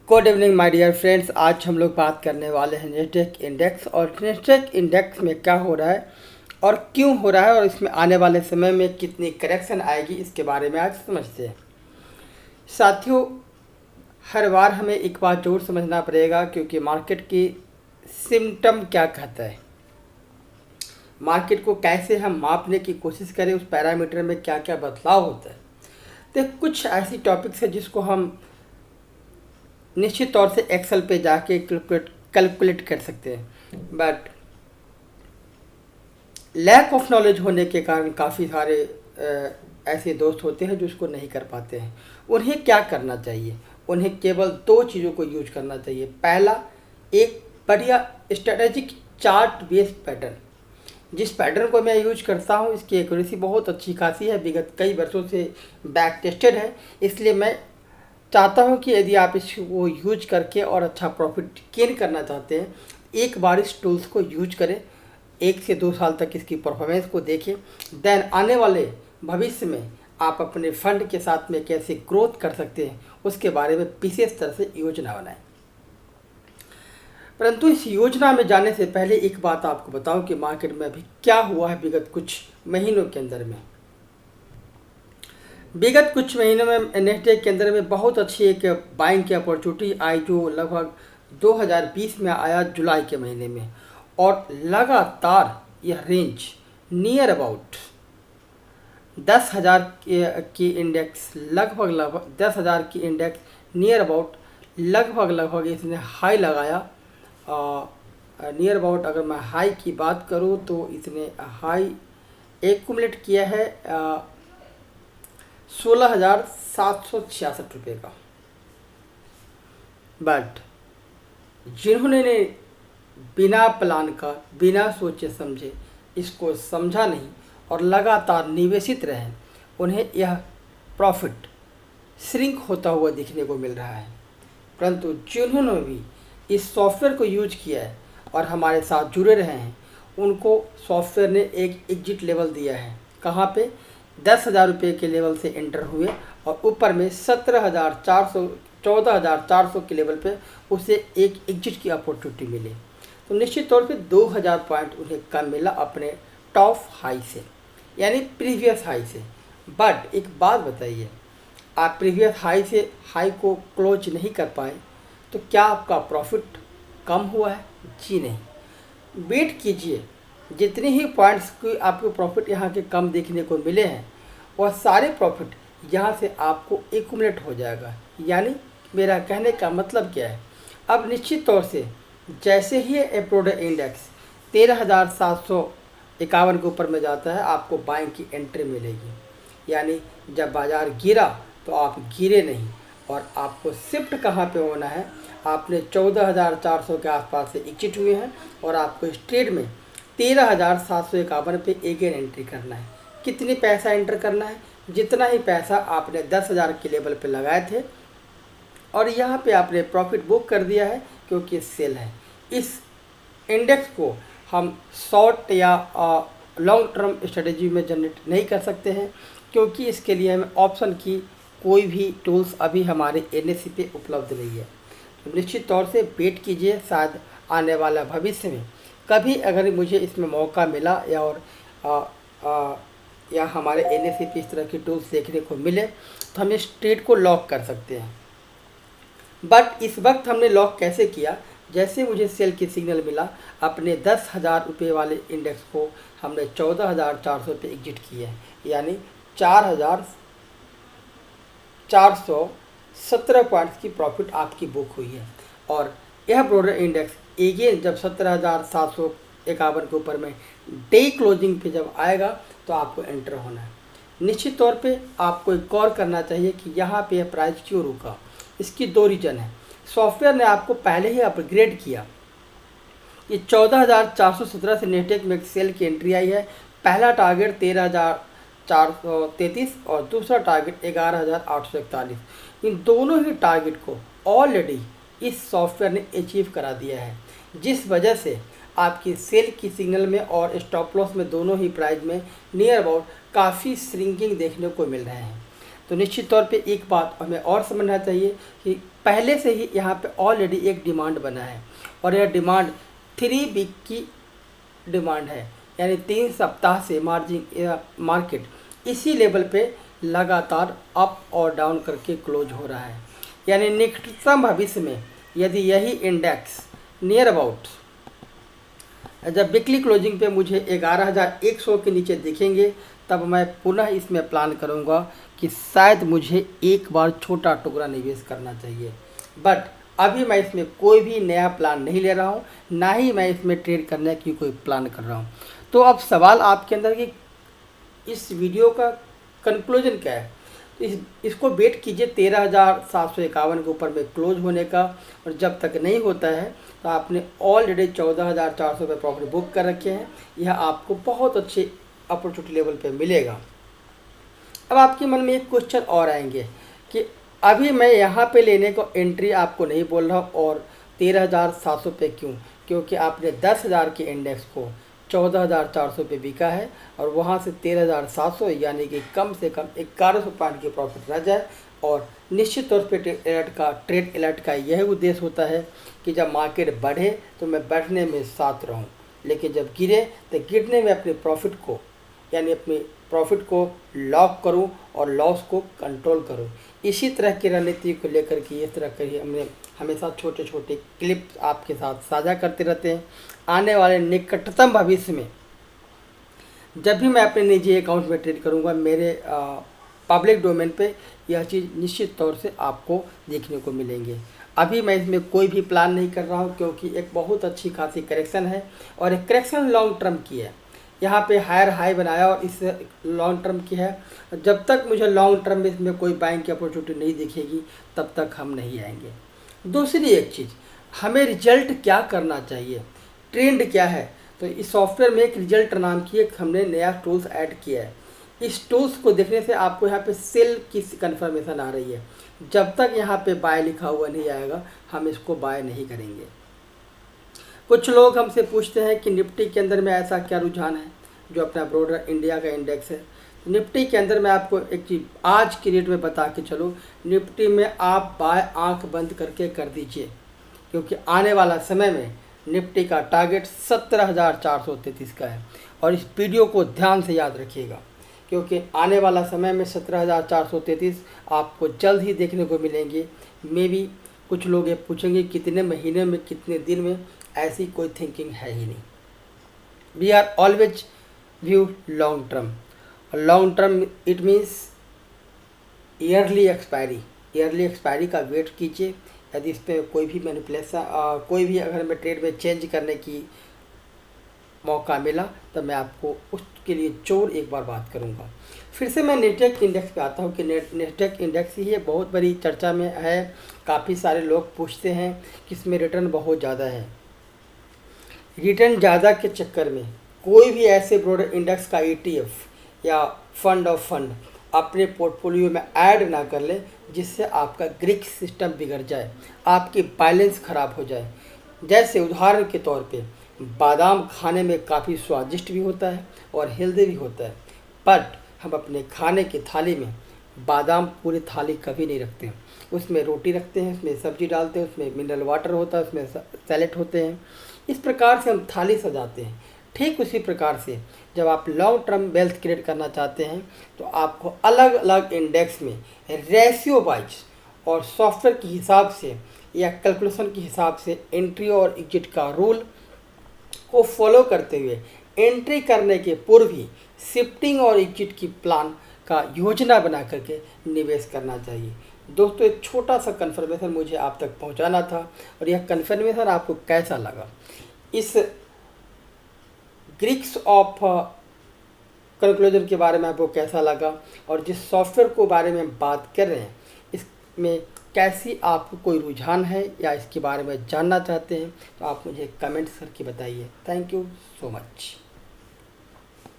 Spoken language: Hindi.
Good evening my dear friends. आज हम लोग बात करने वाले हैं नेस्डेक इंडेक्स और नेस्डेक इंडेक्स में क्या हो रहा है और क्यों हो रहा है और इसमें आने वाले समय में कितनी करेक्शन आएगी, इसके बारे में आज समझते हैं। साथियों, हर बार हमें एक बात जरूर समझना पड़ेगा, क्योंकि मार्केट की सिम्टम क्या कहता है, मार्केट को कैसे हम मापने की कोशिश करें, उस पैरामीटर में क्या क्या बदलाव होता है। तो कुछ ऐसी टॉपिक्स है जिसको हम निश्चित तौर से एक्सेल पे जाके कैलकुलेट कर सकते हैं, बट लैक ऑफ नॉलेज होने के कारण काफ़ी सारे ऐसे दोस्त होते हैं जो उसको नहीं कर पाते हैं। उन्हें क्या करना चाहिए? उन्हें केवल दो चीज़ों को यूज करना चाहिए। पहला, एक बढ़िया स्ट्रेटेजिक चार्ट बेस्ड पैटर्न। जिस पैटर्न को मैं यूज करता हूँ, इसकी एक्यूरेसी बहुत अच्छी खासी है, विगत कई वर्षों से बैक टेस्टेड है। इसलिए मैं चाहता हूं कि यदि आप इसको यूज करके और अच्छा प्रॉफिट गेन करना चाहते हैं, एक बार इस टूल्स को यूज करें, 1 से 2 साल तक इसकी परफॉर्मेंस को देखें, देन आने वाले भविष्य में आप अपने फंड के साथ में कैसे ग्रोथ कर सकते हैं उसके बारे में विशेष तरह से योजना बनाएं। परंतु इस योजना में जाने से पहले एक बात आपको बताऊं कि मार्केट में अभी क्या हुआ है विगत कुछ महीनों के अंदर में। विगत कुछ महीनों में नेस्डेक के अंदर में बहुत अच्छी एक बाइंग की अपॉर्चुनिटी आई, जो लगभग 2020 में आया जुलाई के महीने में, और लगातार यह रेंज नियर अबाउट 10,000 की इंडेक्स लगभग 10,000 की इंडेक्स नियर अबाउट लगभग इसने हाई लगाया। नियर अबाउट अगर मैं हाई की बात करूं तो इसने हाई एक्यूमुलेट किया है 16,766 रुपये का। बट जिन्होंने बिना प्लान का, बिना सोचे समझे इसको समझा नहीं और लगातार निवेशित रहे, उन्हें यह प्रॉफिट श्रिंक होता हुआ दिखने को मिल रहा है। परंतु जिन्होंने भी इस सॉफ्टवेयर को यूज किया है और हमारे साथ जुड़े रहे हैं, उनको सॉफ्टवेयर ने एक एग्जिट लेवल दिया है। कहाँ पे? 10,000 रुपये के लेवल से एंटर हुए और ऊपर में 14,400 के लेवल पे उसे एक एग्जिट की अपॉर्चुनिटी मिली। तो निश्चित तौर पे 2,000 पॉइंट उन्हें कम मिला अपने टॉप हाई से, यानी प्रीवियस हाई से। बट एक बात बताइए, आप प्रीवियस हाई से हाई को क्लोज नहीं कर पाए तो क्या आपका प्रॉफिट कम हुआ है? जी नहीं। वेट कीजिए, जितने ही पॉइंट्स की आपको प्रॉफिट यहाँ के कम देखने को मिले हैं, वह सारे प्रॉफिट यहाँ से आपको एक्यूमुलेट हो जाएगा। यानी मेरा कहने का मतलब क्या है, अब निश्चित तौर से जैसे ही एप्रोडे इंडेक्स 13,751 के ऊपर में जाता है, आपको बाइंग की एंट्री मिलेगी। यानी जब बाज़ार गिरा तो आप गिरे नहीं, और आपको शिफ्ट कहाँ पे होना है, आपने 14,400 के आसपास से एग्जिट हुए हैं और आपको इस ट्रेड में 13,751 पे अगेन एंट्री करना है। कितनी पैसा एंटर करना है? जितना ही पैसा आपने 10,000 के लेवल पे लगाए थे और यहाँ पे आपने प्रॉफिट बुक कर दिया है, क्योंकि सेल है। इस इंडेक्स को हम शॉर्ट या लॉन्ग टर्म स्ट्रेटेजी में जनरेट नहीं कर सकते हैं, क्योंकि इसके लिए हमें ऑप्शन की कोई भी टूल्स अभी हमारे NSE पे उपलब्ध नहीं है। तो निश्चित तौर से वेट कीजिए, शायद आने वाला भविष्य में कभी अगर मुझे इसमें मौका मिला या हमारे NSE पे इस तरह की टूल्स देखने को मिले तो हम इस ट्रेड को लॉक कर सकते हैं। बट इस वक्त हमने लॉक कैसे किया? जैसे मुझे सेल की सिग्नल मिला, अपने 10,000 रुपये वाले इंडेक्स को हमने 14,400 पे एग्जिट किए हैं, यानी 4,417 पॉइंट्स की प्रॉफिट आपकी बुक हुई है। और यह ब्रॉडर इंडेक्स अगेन जब 17,751 के ऊपर में डे क्लोजिंग पे जब आएगा तो आपको एंटर होना है। निश्चित तौर पे आपको एक गौर करना चाहिए कि यहाँ पे प्राइस क्यों रुका। इसकी दो रीज़न है। सॉफ्टवेयर ने आपको पहले ही अपग्रेड किया। ये 14,417 से नेस्डेक में सेल की एंट्री आई है। पहला टारगेट 13,433 और दूसरा टारगेट 11,841। इन दोनों ही टारगेट को ऑलरेडी इस सॉफ्टवेयर ने अचीव करा दिया है, जिस वजह से आपकी सेल की सिग्नल में और स्टॉप लॉस में दोनों ही प्राइस में नियर अबाउट काफ़ी श्रिंकिंग देखने को मिल रहे हैं। तो निश्चित तौर पे एक बात हमें और समझना चाहिए कि पहले से ही यहाँ पे ऑलरेडी एक डिमांड बना है और यह डिमांड 3 वीक की डिमांड है, यानी 3 सप्ताह से मार्केट इसी लेवल पे लगातार अप और डाउन करके क्लोज हो रहा है। यानी निकटतम भविष्य में यदि यही इंडेक्स नियर अबाउट जब वीकली क्लोजिंग पे मुझे 11,100 के नीचे दिखेंगे, तब मैं पुनः इसमें प्लान करूँगा कि शायद मुझे एक बार छोटा टुकड़ा निवेश करना चाहिए। बट अभी मैं इसमें कोई भी नया प्लान नहीं ले रहा हूँ, ना ही मैं इसमें ट्रेड करने की कोई प्लान कर रहा हूँ। तो अब सवाल आपके अंदर कि इस वीडियो का कंक्लूजन क्या है, तो इसको वेट कीजिए 13,751 के ऊपर में क्लोज होने का, और जब तक नहीं होता है तो आपने ऑलरेडी 14,400 रुपये प्रॉफिट बुक कर रखे हैं। यह आपको बहुत अच्छे अपॉर्चुनिटी लेवल पे मिलेगा। अब आपके मन में एक क्वेश्चन और आएंगे कि अभी मैं यहाँ पे लेने को एंट्री आपको नहीं बोल रहा और 13,700 पे क्यों, क्योंकि आपने 10,000 के इंडेक्स को 14,400 पे बिका है और वहाँ से 13,700 यानी कि कम से कम 1100 पॉइंट की प्रॉफिट रह जाए। और निश्चित तौर पे ट्रेड अलर्ट का यह उद्देश्य होता है कि जब मार्केट बढ़े तो मैं बढ़ने में साथ रहूं, लेकिन जब गिरे तो गिरने में अपने प्रॉफिट को यानी अपने प्रॉफिट को लॉक करूं और लॉस को कंट्रोल करूं। इसी तरह की रणनीति को लेकर के इस तरह के हमने हमेशा छोटे छोटे क्लिप्स आपके साथ साझा करते रहते हैं। आने वाले निकटतम भविष्य में जब भी मैं अपने निजी अकाउंट में ट्रेड करूंगा, मेरे पब्लिक डोमेन पे यह चीज़ निश्चित तौर से आपको देखने को मिलेंगे। अभी मैं इसमें कोई भी प्लान नहीं कर रहा हूँ, क्योंकि एक बहुत अच्छी खासी करेक्शन है और एक करेक्शन लॉन्ग टर्म की है। यहाँ पे हायर हाई बनाया और इस लॉन्ग टर्म की है। जब तक मुझे लॉन्ग टर्म में इसमें कोई बाइंग की अपॉर्चुनिटी नहीं दिखेगी, तब तक हम नहीं आएंगे। दूसरी एक चीज़, हमें रिजल्ट क्या करना चाहिए, ट्रेंड क्या है, तो इस सॉफ्टवेयर में एक रिजल्ट नाम की एक हमने नया टूल्स ऐड किया है। इस टूल्स को देखने से आपको यहाँ पे सेल की कन्फर्मेशन आ रही है। जब तक यहाँ पे बाय लिखा हुआ नहीं आएगा, हम इसको बाय नहीं करेंगे। कुछ लोग हमसे पूछते हैं कि निफ्टी के अंदर में ऐसा क्या रुझान है, जो अपना ब्रॉडर इंडिया का इंडेक्स है। निफ्टी के अंदर मैं आपको एक चीज़ आज की डेट में बता के चलो, निफ्टी में आप बाय आंख बंद करके कर दीजिए, क्योंकि आने वाला समय में निफ्टी का टारगेट 17,433 का है। और इस वीडियो को ध्यान से याद रखिएगा, क्योंकि आने वाला समय में 17,433 आपको जल्द ही देखने को मिलेंगे। मे बी कुछ लोग ये पूछेंगे कितने महीने में, कितने दिन में, ऐसी कोई थिंकिंग है ही नहीं। We are always view long term. Long term it means yearly expiry का वेट कीजिए। यदि इस पर कोई भी मैनिपुलेशन कोई भी अगर मैं ट्रेड में चेंज करने की मौका मिला, तो मैं आपको उसके लिए जोर एक बार बात करूंगा। फिर से मैं नेस्डैक इंडेक्स पे आता हूँ कि नेस्डैक इंडेक्स ही है, बहुत बड़ी चर्चा में है। काफ़ी सारे लोग पूछते हैं कि इसमें रिटर्न बहुत ज़्यादा है। रिटर्न ज़्यादा के चक्कर में कोई भी ऐसे ब्रॉडर इंडेक्स का ETF या फंड ऑफ फंड अपने पोर्टफोलियो में ऐड ना कर ले, जिससे आपका ग्रीक सिस्टम बिगड़ जाए, आपकी बैलेंस ख़राब हो जाए। जैसे उदाहरण के तौर पे बादाम खाने में काफ़ी स्वादिष्ट भी होता है और हेल्दी भी होता है, बट हम अपने खाने की थाली में बादाम पूरी थाली कभी नहीं रखते हैं। उसमें रोटी रखते हैं, उसमें सब्जी डालते हैं, उसमें मिनरल वाटर होता है, उसमें सैलेड होते हैं। इस प्रकार से हम थाली सजाते हैं। ठीक उसी प्रकार से जब आप लॉन्ग टर्म वेल्थ क्रिएट करना चाहते हैं, तो आपको अलग अलग इंडेक्स में रेशियो वाइज और सॉफ्टवेयर के हिसाब से या कैलकुलेशन के हिसाब से एंट्री और एग्जिट का रूल को फॉलो करते हुए एंट्री करने के पूर्व ही शिफ्टिंग और एग्जिट की प्लान का योजना बना करके निवेश करना चाहिए। दोस्तों, एक छोटा सा कन्फर्मेशन मुझे आप तक पहुंचाना था, और यह कन्फर्मेशन आपको कैसा लगा, इस ग्रीक्स ऑफ कंक्लूजन के बारे में आपको कैसा लगा, और जिस सॉफ्टवेयर को बारे में बात कर रहे हैं इसमें कैसी आपको कोई रुझान है या इसके बारे में जानना चाहते हैं, तो आप मुझे कमेंट्स करके बताइए। Thank you so much.